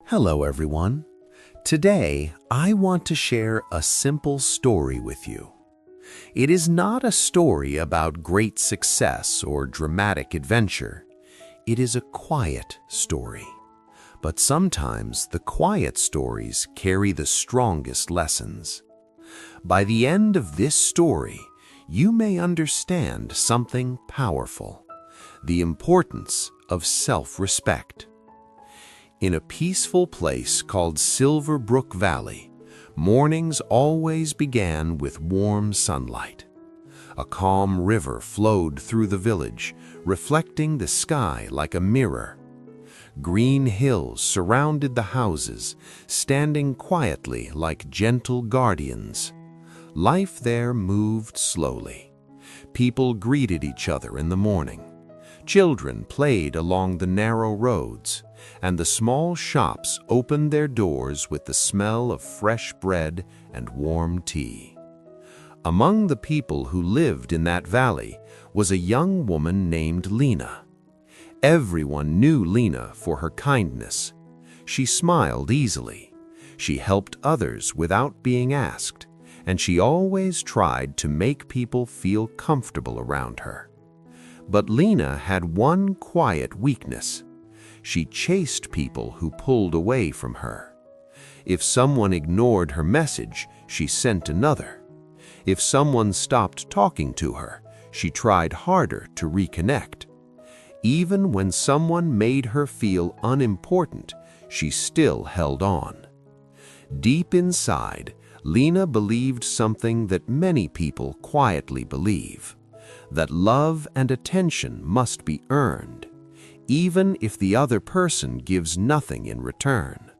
Hello, everyone. Today, I want to share a simple story with you. It is not a story about great success or dramatic adventure. It is a quiet story. But sometimes the quiet stories carry the strongest lessons. By the end of this story, you may understand something powerful: the importance of self-respect. In a peaceful place called Silver Brook Valley, mornings always began with warm sunlight. A calm river flowed through the village, reflecting the sky like a mirror. Green hills surrounded the houses, standing quietly like gentle guardians. Life there moved slowly. People greeted each other in the morning. Children played along the narrow roads, and the small shops opened their doors with the smell of fresh bread and warm tea. Among the people who lived in that valley was a young woman named Lena. Everyone knew Lena for her kindness. She smiled easily. She helped others without being asked, and she always tried to make people feel comfortable around her. But Lena had one quiet weakness. She chased people who pulled away from her. If someone ignored her message, she sent another. If someone stopped talking to her, she tried harder to reconnect. Even when someone made her feel unimportant, she still held on. Deep inside, Lena believed something that many people quietly believe: that love and attention must be earned, even if the other person gives nothing in return.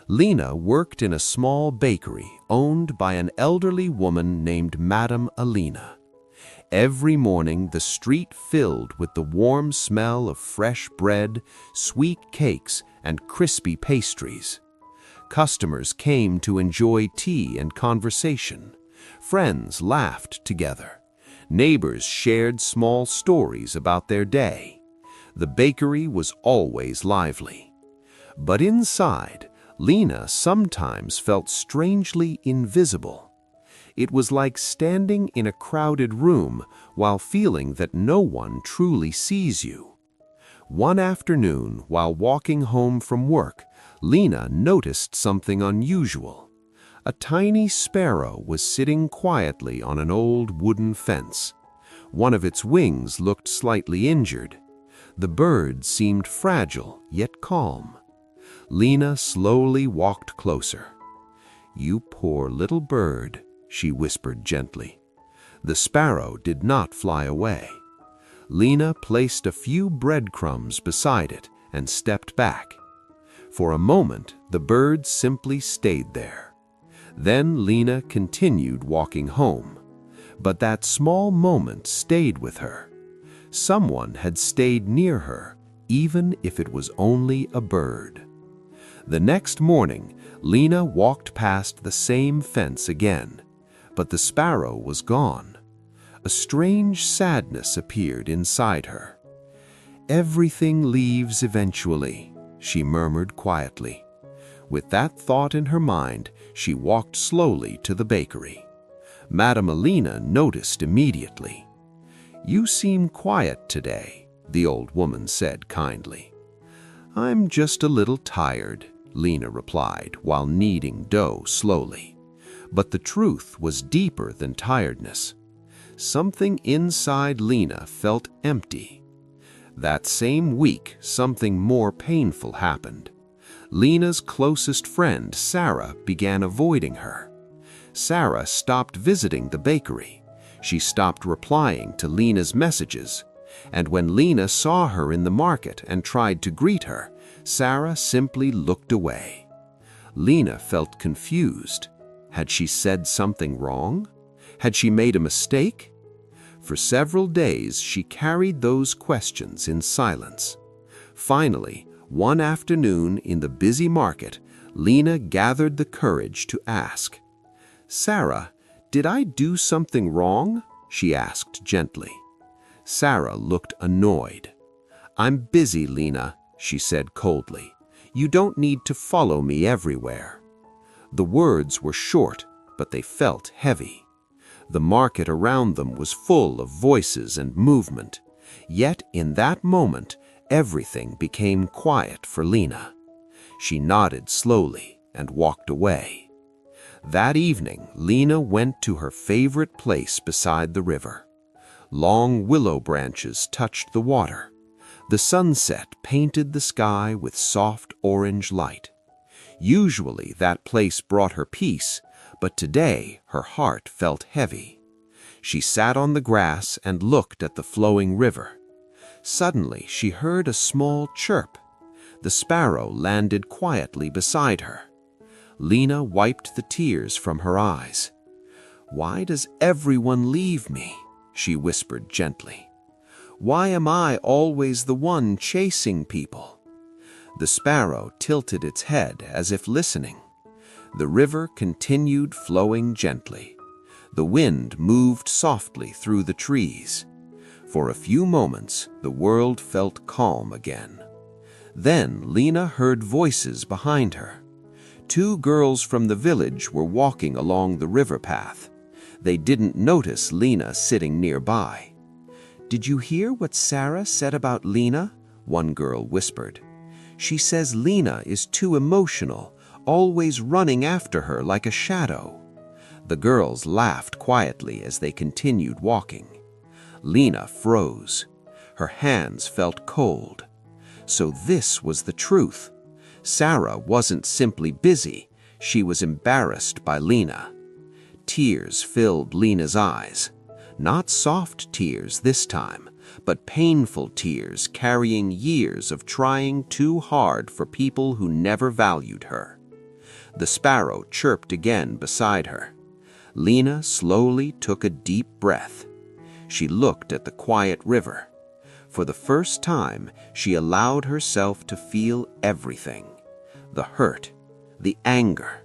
Lena worked in a small bakery owned by an elderly woman named Madame Alina. Every morning the street filled with the warm smell of fresh bread, sweet cakes, and crispy pastries. Customers came to enjoy tea and conversation. Friends laughed together. Neighbors shared small stories about their day. The bakery was always lively. But inside, Lena sometimes felt strangely invisible. It was like standing in a crowded room while feeling that no one truly sees you. One afternoon, while walking home from work, Lena noticed something unusual. A tiny sparrow was sitting quietly on an old wooden fence. One of its wings looked slightly injured. The bird seemed fragile yet calm. Lena slowly walked closer. "You poor little bird," she whispered gently. The sparrow did not fly away. Lena placed a few breadcrumbs beside it and stepped back. For a moment, the bird simply stayed there. Then Lena continued walking home. But that small moment stayed with her. Someone had stayed near her, even if it was only a bird. The next morning, Lena walked past the same fence again, but the sparrow was gone. A strange sadness appeared inside her. "Everything leaves eventually," she murmured quietly. With that thought in her mind, she walked slowly to the bakery. Madame Alina noticed immediately. "You seem quiet today," the old woman said kindly. "I'm just a little tired," Lena replied while kneading dough slowly. But the truth was deeper than tiredness. Something inside Lena felt empty. That same week, something more painful happened. Lena's closest friend, Sarah, began avoiding her. Sarah stopped visiting the bakery. She stopped replying to Lena's messages. And when Lena saw her in the market and tried to greet her, Sarah simply looked away. Lena felt confused. Had she said something wrong? Had she made a mistake? For several days, she carried those questions in silence. Finally, one afternoon in the busy market, Lena gathered the courage to ask. "Sarah, did I do something wrong?" she asked gently. Sarah looked annoyed. "I'm busy, Lena," she said coldly. You don't need to follow me everywhere." The words were short, but they felt heavy. The market around them was full of voices and movement. Yet in that moment, everything became quiet for Lena. She nodded slowly and walked away. That evening, Lena went to her favorite place beside the river. Long willow branches touched the water. The sunset painted the sky with soft orange light. Usually that place brought her peace, but today her heart felt heavy. She sat on the grass and looked at the flowing river. Suddenly she heard a small chirp. The sparrow landed quietly beside her. Lena wiped the tears from her eyes. "Why does everyone leave me?" she whispered gently. "Why am I always the one chasing people?" The sparrow tilted its head as if listening. The river continued flowing gently. The wind moved softly through the trees. For a few moments, the world felt calm again. Then Lena heard voices behind her. Two girls from the village were walking along the river path. They didn't notice Lena sitting nearby. "Did you hear what Sarah said about Lena?" one girl whispered. "She says Lena is too emotional, always running after her like a shadow." The girls laughed quietly as they continued walking. Lena froze. Her hands felt cold. So this was the truth. Sarah wasn't simply busy, she was embarrassed by Lena. Tears filled Lena's eyes. Not soft tears this time, but painful tears carrying years of trying too hard for people who never valued her. The sparrow chirped again beside her. Lena slowly took a deep breath. She looked at the quiet river. For the first time, she allowed herself to feel everything: the hurt, the anger,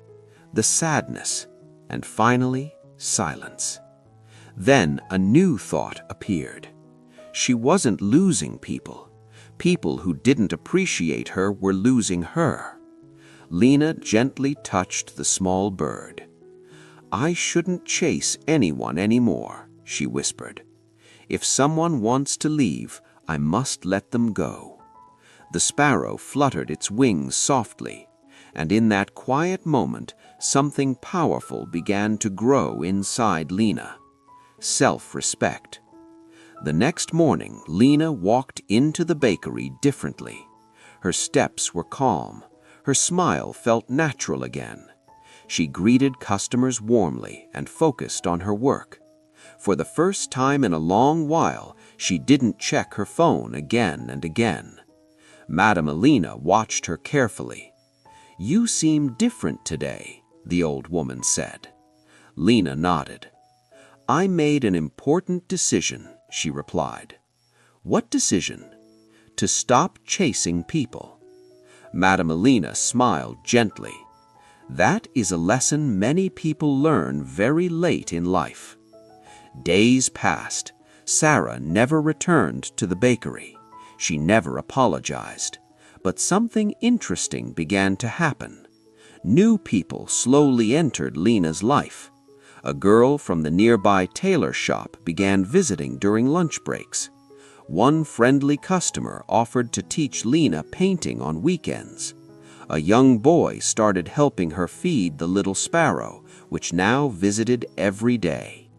the sadness, and finally, silence. Then a new thought appeared. She wasn't losing people. People who didn't appreciate her were losing her. Lena gently touched the small bird. "I shouldn't chase anyone anymore," she whispered. "If someone wants to leave, I must let them go." The sparrow fluttered its wings softly, and in that quiet moment, something powerful began to grow inside Lena: self-respect. The next morning, Lena walked into the bakery differently. Her steps were calm. Her smile felt natural again. She greeted customers warmly and focused on her work. For the first time in a long while, she didn't check her phone again and again. Madame Elena watched her carefully. "You seem different today," the old woman said. Lena nodded. "I made an important decision," she replied. "What decision?" "To stop chasing people." Madame Elena smiled gently. "That is a lesson many people learn very late in life." Days passed. Sarah never returned to the bakery. She never apologized. But something interesting began to happen. New people slowly entered Lena's life. A girl from the nearby tailor shop began visiting during lunch breaks. One friendly customer offered to teach Lena painting on weekends. A young boy started helping her feed the little sparrow, which now visited every day.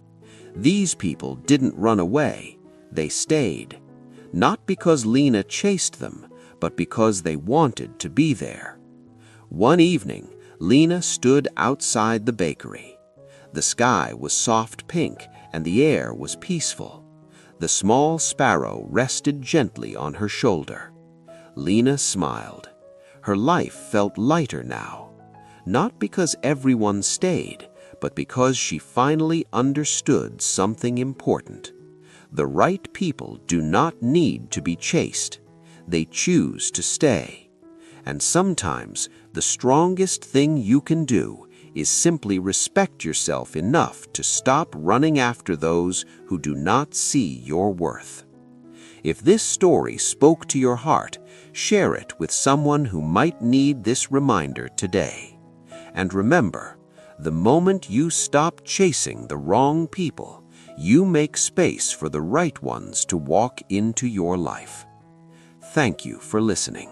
These people didn't run away, they stayed. Not because Lena chased them, but because they wanted to be there. One evening, Lena stood outside the bakery. The sky was soft pink and the air was peaceful. The small sparrow rested gently on her shoulder. Lena smiled. Her life felt lighter now, not because everyone stayed, but because she finally understood something important. The right people do not need to be chased. They choose to stay. And sometimes the strongest thing you can do is simply respect yourself enough to stop running after those who do not see your worth. If this story spoke to your heart, Share it with someone who might need this reminder today. And remember, the moment you stop chasing the wrong people, you make space for the right ones to walk into your life. Thank you for listening.